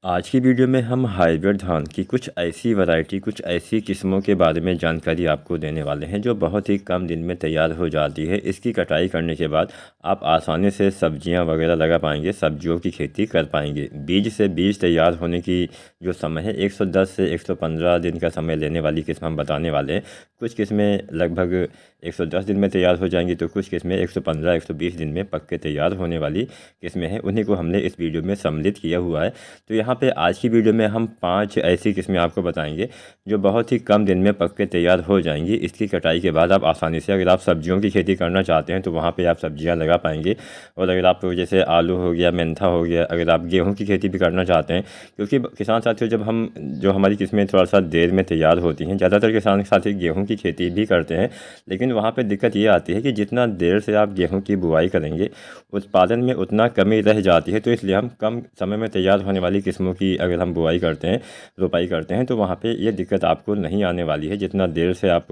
आज की वीडियो में हम हाइब्रिड धान की कुछ ऐसी वैरायटी, कुछ ऐसी किस्मों के बारे में जानकारी आपको देने वाले हैं जो बहुत ही कम दिन में तैयार हो जाती है। इसकी कटाई करने के बाद आप आसानी से सब्जियां वगैरह लगा पाएंगे, सब्जियों की खेती कर पाएंगे। बीज से बीज तैयार होने की जो समय है 110 से 115 दिन का समय लेने वाली किस्म हम बताने वाले हैं। कुछ किस्में लगभग 110 दिन में तैयार हो जाएंगी तो कुछ किस्में 115-120 दिन में पक्के तैयार होने वाली किस्में हैं। उन्हीं को हमने इस वीडियो में सम्मिलित किया हुआ है। तो यहाँ पे आज की वीडियो में हम 5 ऐसी किस्में आपको बताएंगे जो बहुत ही कम दिन में पक्के तैयार हो जाएंगी। इसकी कटाई के बाद आप आसानी से, अगर आप सब्जियों की खेती करना चाहते हैं तो वहाँ पे आप सब्जियाँ लगा पाएंगे। और अगर आप जैसे आलू हो गया, मेंथा हो गया, अगर आप गेहूँ की खेती भी करना चाहते हैं, क्योंकि किसान साथियों जब हम जो हमारी किस्में थोड़ा सा देर में तैयार होती हैं, ज़्यादातर किसान साथी गेहूँ की खेती भी करते हैं, लेकिन वहाँ पर दिक्कत ये आती है कि जितना देर से आप गेहूँ की बुआई करेंगे उत्पादन में उतना कमी रह जाती है। तो इसलिए हम कम समय में तैयार होने वाली किस्मों की अगर हम बुआई करते हैं, रोपाई करते हैं, तो वहाँ पे ये दिक्कत आपको नहीं आने वाली है। जितना देर से आप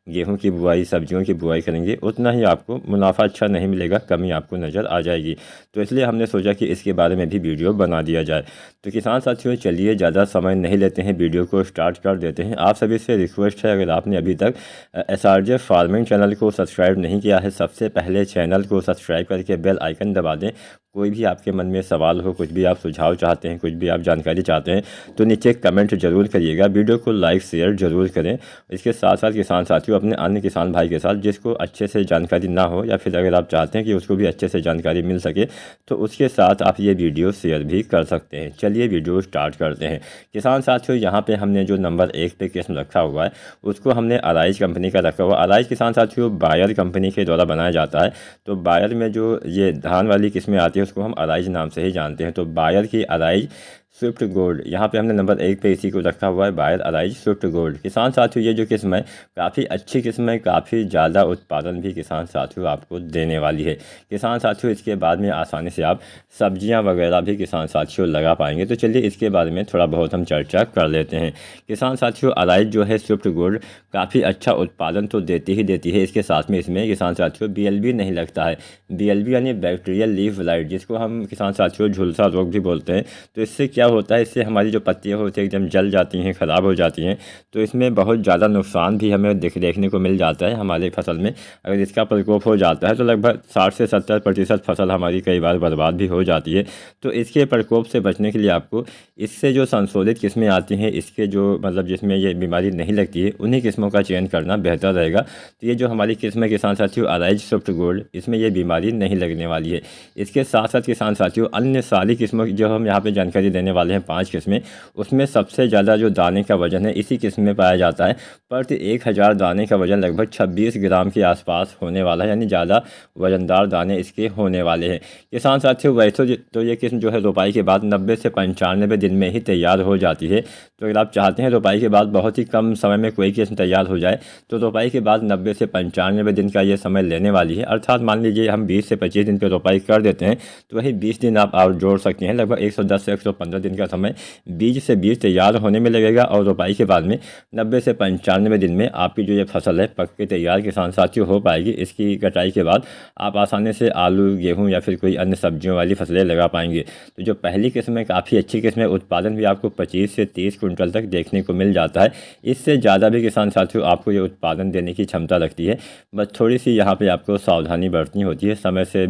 गेहूं की बुआई, सब्जियों की बुआई करेंगे उतना ही आपको मुनाफा अच्छा नहीं मिलेगा, कमी आपको नज़र आ जाएगी। तो इसलिए हमने सोचा कि इसके बारे में भी वीडियो बना दिया जाए। तो किसान साथियों चलिए ज़्यादा समय नहीं लेते हैं, वीडियो को स्टार्ट कर देते हैं। आप सभी से रिक्वेस्ट है, अगर आपने अभी तक SRJ फार्मिंग चैनल को सब्सक्राइब नहीं किया है, सबसे पहले चैनल को सब्सक्राइब करके बेल आइकन दबा दें। कोई भी आपके मन में सवाल हो, कुछ भी आप सुझाव चाहते हैं, कुछ भी आप जानकारी चाहते हैं तो नीचे कमेंट जरूर करिएगा। वीडियो को लाइक शेयर जरूर करें। इसके साथ साथ किसान साथियों अपने अन्य किसान भाई के साथ जिसको अच्छे से जानकारी ना हो, या फिर अगर आप चाहते हैं कि उसको भी अच्छे से जानकारी मिल सके, तो उसके साथ आप ये वीडियो शेयर भी कर सकते हैं। चलिए वीडियो स्टार्ट करते हैं। किसान साथियों यहाँ पे हमने जो नंबर 1 पे किस्म रखा हुआ है उसको हमने अराइज कंपनी का रखा हुआ। अराइज किसान साथियों बायर कंपनी के द्वारा बनाया जाता है। तो बायर में जो ये धान वाली किस्में आती है उसको हम अराइज नाम से ही जानते हैं। तो बायर की अराइज स्विफ्ट गोल्ड, यहाँ पे हमने नंबर 1 पे इसी को रखा हुआ है, बायर अराइज स्विफ्ट गोल्ड। किसान साथियों ये जो किस्म है काफ़ी अच्छी किस्म है, काफ़ी ज़्यादा उत्पादन भी किसान साथियों आपको देने वाली है। किसान साथियों इसके बाद में आसानी से आप सब्जियां वगैरह भी किसान साथियों लगा पाएंगे। तो चलिए इसके बारे में थोड़ा बहुत हम चर्चा कर लेते हैं। किसान साथियों अराइज जो है स्विफ्ट गोल्ड काफ़ी अच्छा उत्पादन तो देती ही देती है। इसके साथ में इसमें किसान साथियों BLB नहीं लगता है। BLB यानी बैक्टीरियल लीफ ब्लाइट, जिसको हम किसान साथियों झुलसा रोग भी बोलते हैं। तो इससे क्या होता है, इससे हमारी जो पत्तियां होती हैं एकदम जल जाती हैं, ख़राब हो जाती हैं। तो इसमें बहुत ज़्यादा नुकसान भी हमें देखने को मिल जाता है हमारे फसल में। अगर इसका प्रकोप हो जाता है तो लगभग 60 से 70% फसल हमारी कई बार बर्बाद भी हो जाती है। तो इसके प्रकोप से बचने के लिए आपको इससे जो संशोधित किस्में आती हैं, इसके जो मतलब जिसमें ये बीमारी नहीं लगती है, उन्हीं किस्मों का चयन करना बेहतर रहेगा। तो ये जो हमारी किस्म है किसान साथियों अराइज स्विफ्ट गोल्ड, इसमें ये बीमारी नहीं लगने वाली है। इसके साथ साथ किसान साथियों अन्य सारी किस्मों की जो हम यहाँ पे जानकारी देने वाले हैं 5 किस्में, उसमें सबसे ज़्यादा जो दाने का वजन है इसी किस्म में पाया जाता है। प्रति 1000 दाने का वजन लगभग 26 ग्राम के आसपास होने वाला है, यानी ज़्यादा वजनदार दाने इसके होने वाले हैं। किसान साथियों वैसे तो ये किस्म जो है रोपाई के बाद 90 से 95 दिन में ही तैयार हो जाती है। तो अगर आप चाहते हैं रोपाई के बाद बहुत ही कम समय में कोई किस्म तैयार हो जाए तो रोपाई के बाद 90 से 95 दिन का ये समय लेने वाली है। अर्थात मान लीजिए हम 20 से 25 दिन पर रोपाई कर देते हैं तो वही 20 दिन आप और जोड़ सकते हैं। लगभग 110 से 115 दिन का समय बीज से बीज तैयार होने में लगेगा और रोपाई के बाद में 90 से 95 दिन में आपकी जो ये फसल है पक्के तैयार किसान साथियों हो पाएगी। इसकी कटाई के बाद आप आसानी से आलू, गेहूं या फिर कोई अन्य सब्जियों वाली फसलें लगा पाएंगे। तो जो पहली किस्म है काफ़ी अच्छी किस्म है, उत्पादन भी आपको 25 से 30 कुंटल तक देखने को मिल जाता है। इससे ज़्यादा भी किसान साथियों आपको ये उत्पादन देने की क्षमता रखती है। बस थोड़ी सी यहाँ पर आपको सावधानी बरतनी होती है। समय से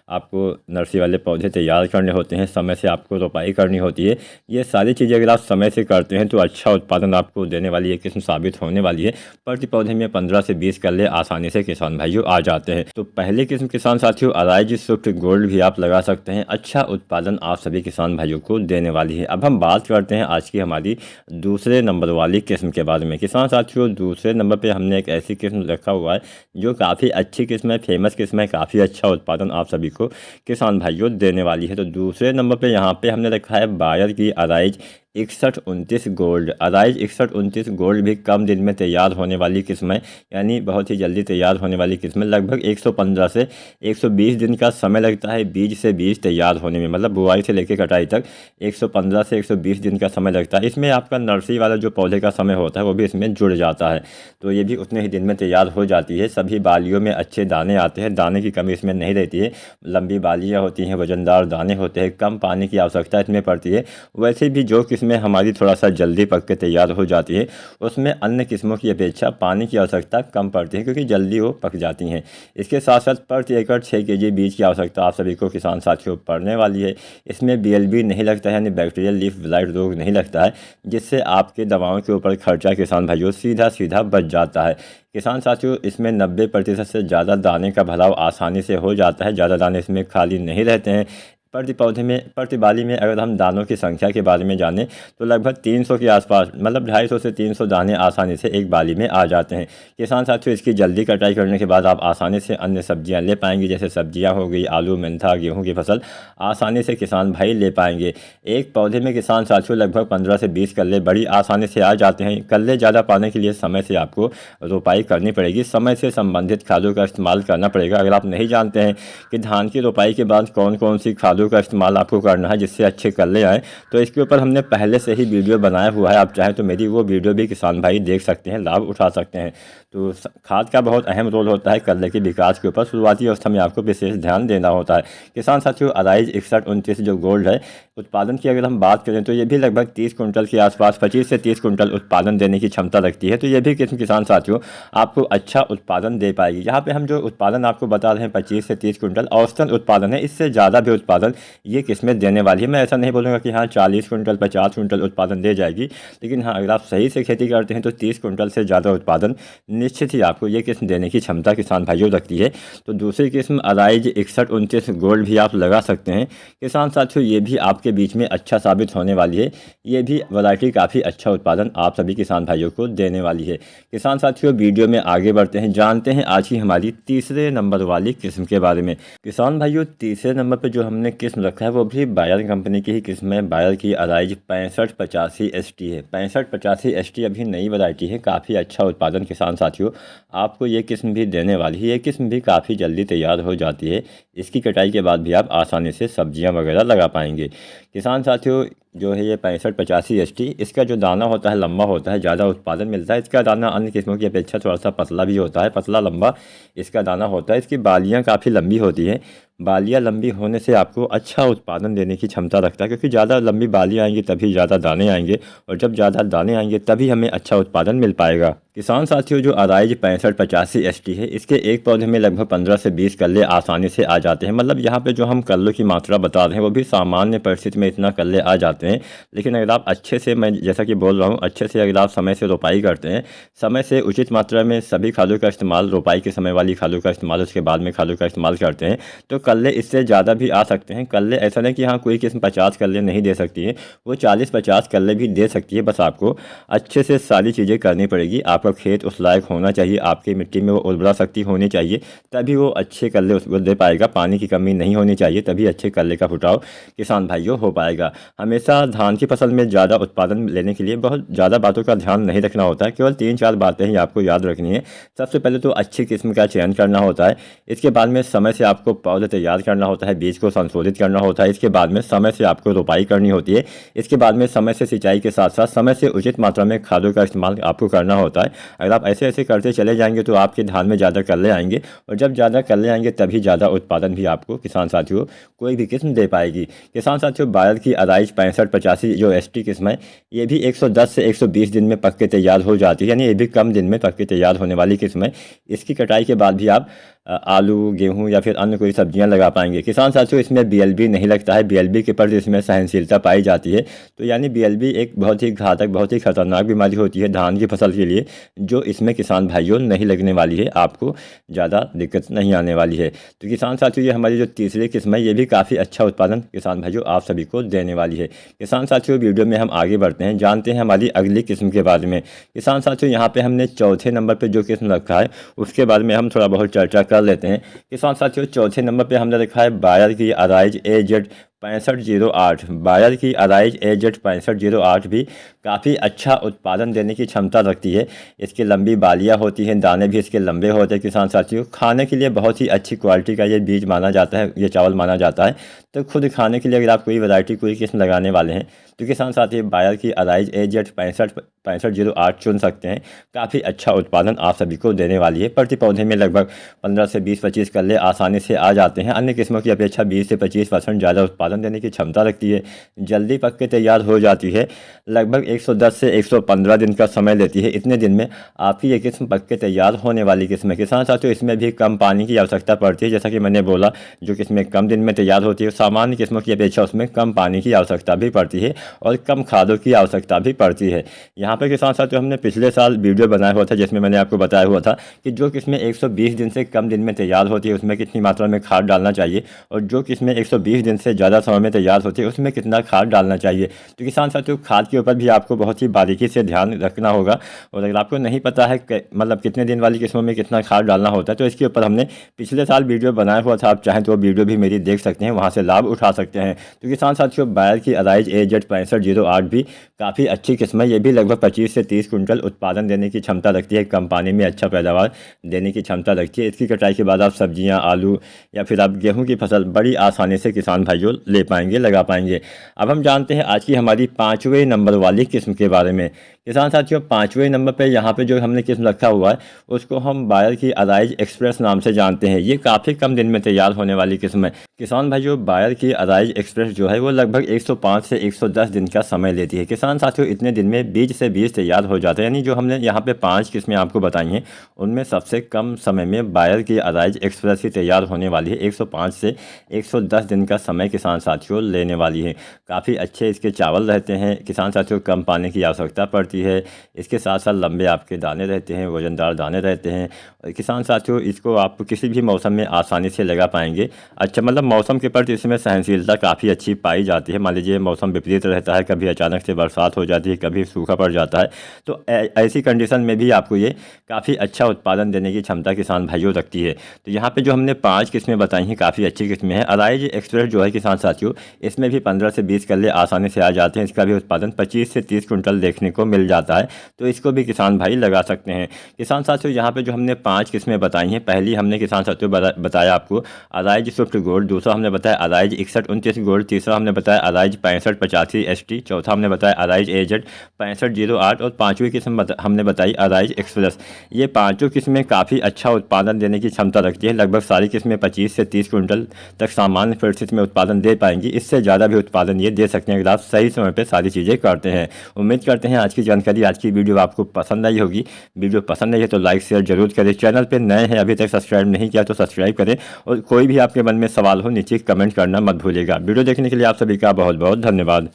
आपको नर्सरी वाले पौधे तैयार करने होते हैं, समय से आपको रोपाई करनी होती है। ये सारी चीज़ें अगर आप समय से करते हैं तो अच्छा उत्पादन आपको देने वाली ये किस्म साबित होने वाली है। प्रति पौधे में 15 से 20 कल्ले आसानी से किसान भाइयों आ जाते हैं। तो पहली किस्म किसान साथियों अराइज स्विफ्ट गोल्ड भी आप लगा सकते हैं। अच्छा उत्पादन आप सभी किसान भाइयों को देने वाली है। अब हम बात करते हैं आज की हमारी दूसरे नंबर वाली किस्म के बारे में। किसान साथियों दूसरे नंबर पर हमने एक ऐसी किस्म रखा हुआ है जो काफ़ी अच्छी किस्म है, फेमस किस्म है, काफ़ी अच्छा उत्पादन आप सभी को किसान भाइयों देने वाली है। तो दूसरे नंबर पे यहाँ पे हमने रखा है बायर की अराइज 6129 गोल्ड। अराइज 6129 गोल्ड भी कम दिन में तैयार होने वाली किस्म है, यानी बहुत ही जल्दी तैयार होने वाली किस्म है। लगभग 115 से 120 दिन का समय लगता है बीज से बीज तैयार होने में, मतलब बुआई से लेकर कटाई तक 115 से 120 दिन का समय लगता है। इसमें आपका नर्सरी वाला जो पौधे का समय होता है वो भी इसमें जुड़ जाता है। तो ये भी उतने ही दिन में तैयार हो जाती है। सभी बालियों में अच्छे दाने आते हैं, दाने की कमी इसमें नहीं रहती है। लंबी बालियाँ होती हैं, वजनदार दाने होते हैं, कम पानी की आवश्यकता इसमें पड़ती है। चाहिए। वैसे भी जो किस्में हमारी थोड़ा सा जल्दी पक के तैयार हो जाती है उसमें अन्य किस्मों की अपेक्षा पानी की आवश्यकता कम पड़ती है, क्योंकि जल्दी वो पक जाती हैं। इसके साथ साथ प्रति एकड़ 6 kg बीज की आवश्यकता आप सभी को किसान साथियों पड़ने वाली है। इसमें BLB नहीं लगता है, यानी बैक्टीरियल लीफ ब्लाइट रोग नहीं लगता है, जिससे आपके दवाओं के ऊपर खर्चा किसान भाइयों सीधा सीधा बच जाता है। किसान साथियों, इसमें 90% से ज़्यादा दाने का भराव आसानी से हो जाता है। ज़्यादा दाने इसमें खाली नहीं रहते हैं। प्रति पौधे में, प्रति बाली में अगर हम दानों की संख्या के बारे में जानें तो लगभग 300 के आसपास, मतलब 250 से 300 दाने आसानी से एक बाली में आ जाते हैं। किसान साथियों, इसकी जल्दी कटाई करने के बाद आप आसानी से अन्य सब्जियां ले पाएंगे, जैसे सब्जियां हो गई, आलू, मेंथा, गेहूं की फसल आसानी से किसान भाई ले पाएंगे। एक पौधे में किसान साथियों लगभग 15 से 20 कल्ले बड़ी आसानी से आ जाते हैं। कल्ले ज़्यादा पाने के लिए समय से आपको रोपाई करनी पड़ेगी, समय से संबंधित खादों का इस्तेमाल करना पड़ेगा। अगर आप नहीं जानते हैं कि धान की रोपाई के बाद कौन कौन सी खादों का इस्तेमाल आपको करना है जिससे अच्छे कल्ले आए, तो इसके ऊपर हमने पहले से ही वीडियो बनाया हुआ है। आप चाहें तो मेरी वो वीडियो भी किसान भाई देख सकते हैं, लाभ उठा सकते हैं। तो खाद का बहुत अहम रोल होता है कल्ले के विकास के ऊपर। शुरुआती अवस्था में आपको विशेष ध्यान देना होता है। किसान साथियों, अराइज 6129 जो गोल्ड है, उत्पादन की अगर हम बात करें तो ये भी लगभग 30 कुंटल के आसपास, 25 से 30 कुंटल उत्पादन देने की क्षमता रखती है। तो ये भी किस्म किसान साथियों आपको अच्छा उत्पादन दे पाएगी। यहाँ पे हम जो उत्पादन आपको बता रहे हैं 25 से 30 कुंटल औसतन उत्पादन है, इससे ज़्यादा भी उत्पादन ये किस्में देने वाली है। मैं ऐसा नहीं बोलूँगा कि हाँ 40 कुंटल 50 कुंटल उत्पादन दे जाएगी, लेकिन हाँ अगर आप सही से खेती करते हैं तो 30 कुंटल से ज़्यादा उत्पादन निश्चित ही आपको ये किस्म देने की क्षमता किसान भाइयों रखती है। तो दूसरी किस्म अराइज 6129 गोल्ड भी आप लगा सकते हैं। किसान साथियों, ये भी आपके बीच में अच्छा साबित होने वाली है। ये भी वैरायटी काफ़ी अच्छा उत्पादन आप सभी किसान भाइयों को देने वाली है। किसान साथियों, वीडियो में आगे बढ़ते हैं, जानते हैं आज की हमारी तीसरे नंबर वाली किस्म के बारे में। किसान भाइयों, तीसरे नंबर पर जो हमने किस्म रखा है वो भी बायर कंपनी की ही किस्म है। बायर की अराइज 6585 ST है। 6585 ST अभी नई वैरायटी है, काफ़ी अच्छा उत्पादन किसान साथियों आपको ये किस्म भी देने वाली है। ये किस्म भी काफ़ी जल्दी तैयार हो जाती है। इसकी कटाई के बाद भी आप आसानी से सब्जियां वगैरह लगा पाएंगे। किसान साथियों, जो है ये 6585 ST, इसका जो दाना होता है लंबा होता है, ज़्यादा उत्पादन मिलता है। इसका दाना अन्य किस्मों की अपेक्षा थोड़ा सा पतला भी होता है, पतला लंबा इसका दाना होता है। इसकी बालियाँ काफ़ी लंबी होती हैं। बालियाँ लंबी होने से आपको अच्छा उत्पादन देने की क्षमता रखता है, क्योंकि ज़्यादा लंबी बालियाँ आएंगी तभी ज़्यादा दाने आएंगे, और जब ज़्यादा दाने आएंगे तभी हमें अच्छा उत्पादन मिल पाएगा। किसान साथियों, जो अराइज 6585 ST है, इसके एक पौधे में लगभग 15 से 20 कल्ले आसानी से आ जाते हैं। मतलब यहाँ पे जो हम कल्लों की मात्रा बता रहे हैं वो भी सामान्य परिस्थिति में इतना कल्ले आ जाते हैं। लेकिन अगर आप अच्छे से, मैं जैसा कि बोल रहा हूँ, अच्छे से अगर आप समय से रोपाई करते हैं, समय से उचित मात्रा में सभी खादों का इस्तेमाल, रोपाई के समय वाली खादों का इस्तेमाल, उसके बाद में खादों का इस्तेमाल करते हैं, तो कल्ले इससे ज़्यादा भी आ सकते हैं। कल्ले ऐसा नहीं कि हाँ कोई किस्म 50 कल्ले नहीं दे सकती है, वो 40-50 कल्ले भी दे सकती है। बस आपको अच्छे से सारी चीज़ें करनी पड़ेगी। आपका खेत उस लायक होना चाहिए, आपकी मिट्टी में वो उर्वरा शक्ति होनी चाहिए, तभी वो अच्छे कल्ले उसको दे पाएगा। पानी की कमी नहीं होनी चाहिए, तभी अच्छे कल्ले का फुटाव किसान भाइयों हो पाएगा। हमेशा धान की फसल में ज़्यादा उत्पादन लेने के लिए बहुत ज़्यादा बातों का ध्यान नहीं रखना होता है, केवल 3-4 बातें ही आपको याद रखनी है। सबसे पहले तो अच्छी किस्म का चयन करना होता है। इसके बाद में समय से आपको पौधे तैयार करना होता है, बीज को संशोधित करना होता है। इसके बाद में समय से आपको रोपाई करनी होती है। इसके बाद में समय से सिंचाई के साथ साथ समय से उचित मात्रा में खादों का इस्तेमाल आपको करना होता है। अगर आप ऐसे ऐसे करते चले जाएंगे तो आपके धान में ज़्यादा कल्ले आएंगे, और जब ज़्यादा कल्ले आएंगे तभी ज़्यादा उत्पादन भी आपको किसान साथियों कोई भी किस्म दे पाएगी। किसान साथियों, बायर की अराइज 6585 जो ST किस्म है, ये भी 110 से 120 दिन में पक के तैयार हो जाती है, यानी ये भी कम दिन में पक के तैयार होने वाली किस्म है। इसकी कटाई के बाद भी आप आलू, गेहूं या फिर अन्य कोई सब्जियां लगा पाएंगे। किसान साथियों, इसमें BLB नहीं लगता है। BLB के प्रति इसमें सहनशीलता पाई जाती है। तो यानी BLB एक बहुत ही घातक, बहुत ही खतरनाक बीमारी होती है धान की फसल के लिए, जो इसमें किसान भाइयों नहीं लगने वाली है। आपको ज़्यादा दिक्कत नहीं आने वाली है। तो किसान साथियों, ये हमारी जो तीसरी किस्म है, ये भी काफ़ी अच्छा उत्पादन किसान भाइयों आप सभी को देने वाली है। किसान साथियों, वीडियो में हम आगे बढ़ते हैं, जानते हैं हमारी अगली किस्म के बारे में। किसान साथियों, यहाँ पे हमने चौथे नंबर पे जो किस्म रखा है उसके बारे में हम थोड़ा बहुत चर्चा कर लेते हैं। किसान साथियों, चौथे नंबर पे हमने रखा है बायर की अराइज AZ 6508। बायर की अराइज AZ 6508 भी काफ़ी अच्छा उत्पादन देने की क्षमता रखती है। इसकी लंबी बालियाँ होती हैं, दाने भी इसके लंबे होते हैं। किसान साथियों, खाने के लिए बहुत ही अच्छी क्वालिटी का ये बीज माना जाता है, ये चावल माना जाता है। तो खुद खाने के लिए अगर आप कोई वैरायटी, कोई किस्म लगाने वाले हैं तो किसान साथी बायर की अराइज AZ 6508 चुन सकते हैं। काफ़ी अच्छा उत्पादन आप सभी को देने वाली है। प्रति पौधे में लगभग 15 से 20-25 कल्ले आसानी से आ जाते हैं। अन्य किस्मों की अपेक्षा 20 से 25% ज़्यादा उत्पादन उत्पादन देने की क्षमता रखती है, जल्दी पक के तैयार हो जाती है। लगभग 110 से 115 दिन का समय लेती है। इतने दिन में आपकी ये किस्म पक के तैयार होने वाली किस्म है। किसान साथियों, इसमें भी कम पानी की आवश्यकता पड़ती है। जैसा कि मैंने बोला, जो किस्में कम दिन में तैयार होती है, सामान्य किस्मों की अपेक्षा उसमें कम पानी की आवश्यकता भी पड़ती है और कम खादों की आवश्यकता भी पड़ती है। यहाँ पर किसान साथियों, हमने पिछले साल वीडियो बनाया हुआ था जिसमें मैंने आपको बताया हुआ था कि जो किस्में 120 दिन से कम दिन में तैयार होती है उसमें कितनी मात्रा में खाद डालना चाहिए, और जो किस्में 120 दिन से ज़्यादा समय में तैयार होती है उसमें कितना खाद डालना चाहिए। तो किसान साथियों, खाद के ऊपर भी आपको बहुत ही बारीकी से ध्यान रखना होगा, और अगर आपको नहीं पता है मतलब कितने दिन वाली किस्मों में कितना खाद डालना होता है, तो इसके ऊपर हमने पिछले साल वीडियो बनाया हुआ था। आप चाहें तो वो वीडियो भी मेरी देख सकते हैं, वहाँ से लाभ उठा सकते हैं। तो किसान साथियों, बायर की अराइज AZ 6508 भी काफ़ी अच्छी किस्म है। ये भी लगभग 25 से 30 कुंटल उत्पादन देने की क्षमता रखती है। कम पानी में अच्छा पैदावार देने की क्षमता रखती है। इसकी कटाई के बाद आप सब्जियां, आलू या फिर आप गेहूं की फसल बड़ी आसानी से किसान भाइयों ले पाएंगे, लगा पाएंगे। अब हम जानते हैं आज की हमारी 5वें नंबर वाली किस्म के बारे में। किसान साथियों, 5वें नंबर पे यहाँ पे जो हमने किस्म रखा हुआ है उसको हम बायर की अराइज एक्सप्रेस नाम से जानते हैं। ये काफ़ी कम दिन में तैयार होने वाली किस्म है। किसान भाइयों, बायर की अराइज एक्सप्रेस जो है वो लगभग 105 से 110 दिन का समय लेती है। किसान साथियों, इतने दिन में बीज से बीज तैयार हो जाते हैं। यानी जो हमने यहाँ पे 5 किस्में आपको बताई हैं उनमें सबसे कम समय में बायर की अराइज एक्सप्रेस ही तैयार होने वाली है। 105 से 110 दिन का समय किसान साथियों लेने वाली है। काफ़ी अच्छे इसके चावल रहते हैं किसान साथियों, कम पानी की आवश्यकता पड़ती है। इसके साथ साथ लंबे आपके दाने रहते हैं, वजनदार दाने रहते हैं। और किसान साथियों, इसको आप किसी भी मौसम में आसानी से लगा पाएंगे। अच्छा, मतलब मौसम के प्रति इसमें सहनशीलता काफ़ी अच्छी पाई जाती है। मान लीजिए मौसम विपरीत रहता है, कभी अचानक से बरसात हो जाती है, कभी सूखा पड़ जाता है, तो ऐसी कंडीशन में भी आपको ये काफ़ी अच्छा उत्पादन देने की क्षमता किसान भाइयों रखती है। तो यहाँ पे जो हमने 5 किस्में बताई हैं काफ़ी अच्छी किस्में हैं। अराइज एक्सप्रेस जो है किसान साथियों, इसमें भी 15 से 20 कल्ले आसानी से आ जाते हैं। इसका भी उत्पादन 25 से 30 कुंटल देखने को मिल जाता है। तो इसको भी किसान भाई लगा सकते हैं। किसान साथियों, यहाँ पे जो हमने 5 किस्में बताई हैं, पहली हमने किसान साथियों बताया आपको अराइज स्विफ्ट गोल्ड, दूसरा हमने बताया अराइज 6129 गोल्ड, तीसरा हमने बताया अराइज 6585 ST, चौथा हमने बताया अराइज AZ 6508 और 5वीं किस्म हमने बताई अराइज एक्सप्रेस। ये पाँचों किस्में काफ़ी अच्छा उत्पादन देने की क्षमता रखती है। लगभग सारी किस्में 25 से 30 कुंटल तक सामान्य परिस्थिति में उत्पादन दे पाएंगी। इससे ज़्यादा भी उत्पादन ये दे सकते हैं अगर आप सही समय पर सारी चीज़ें करते हैं। उम्मीद करते हैं आज की जानकारी, आज की वीडियो आपको पसंद आई होगी। वीडियो पसंद आई है तो लाइक शेयर जरूर करें। चैनल पर नए हैं, अभी तक सब्सक्राइब नहीं किया तो सब्सक्राइब करें, और कोई भी आपके मन में सवाल हो नीचे कमेंट करना मत भूलिएगा। वीडियो देखने के लिए आप सभी का बहुत बहुत धन्यवाद।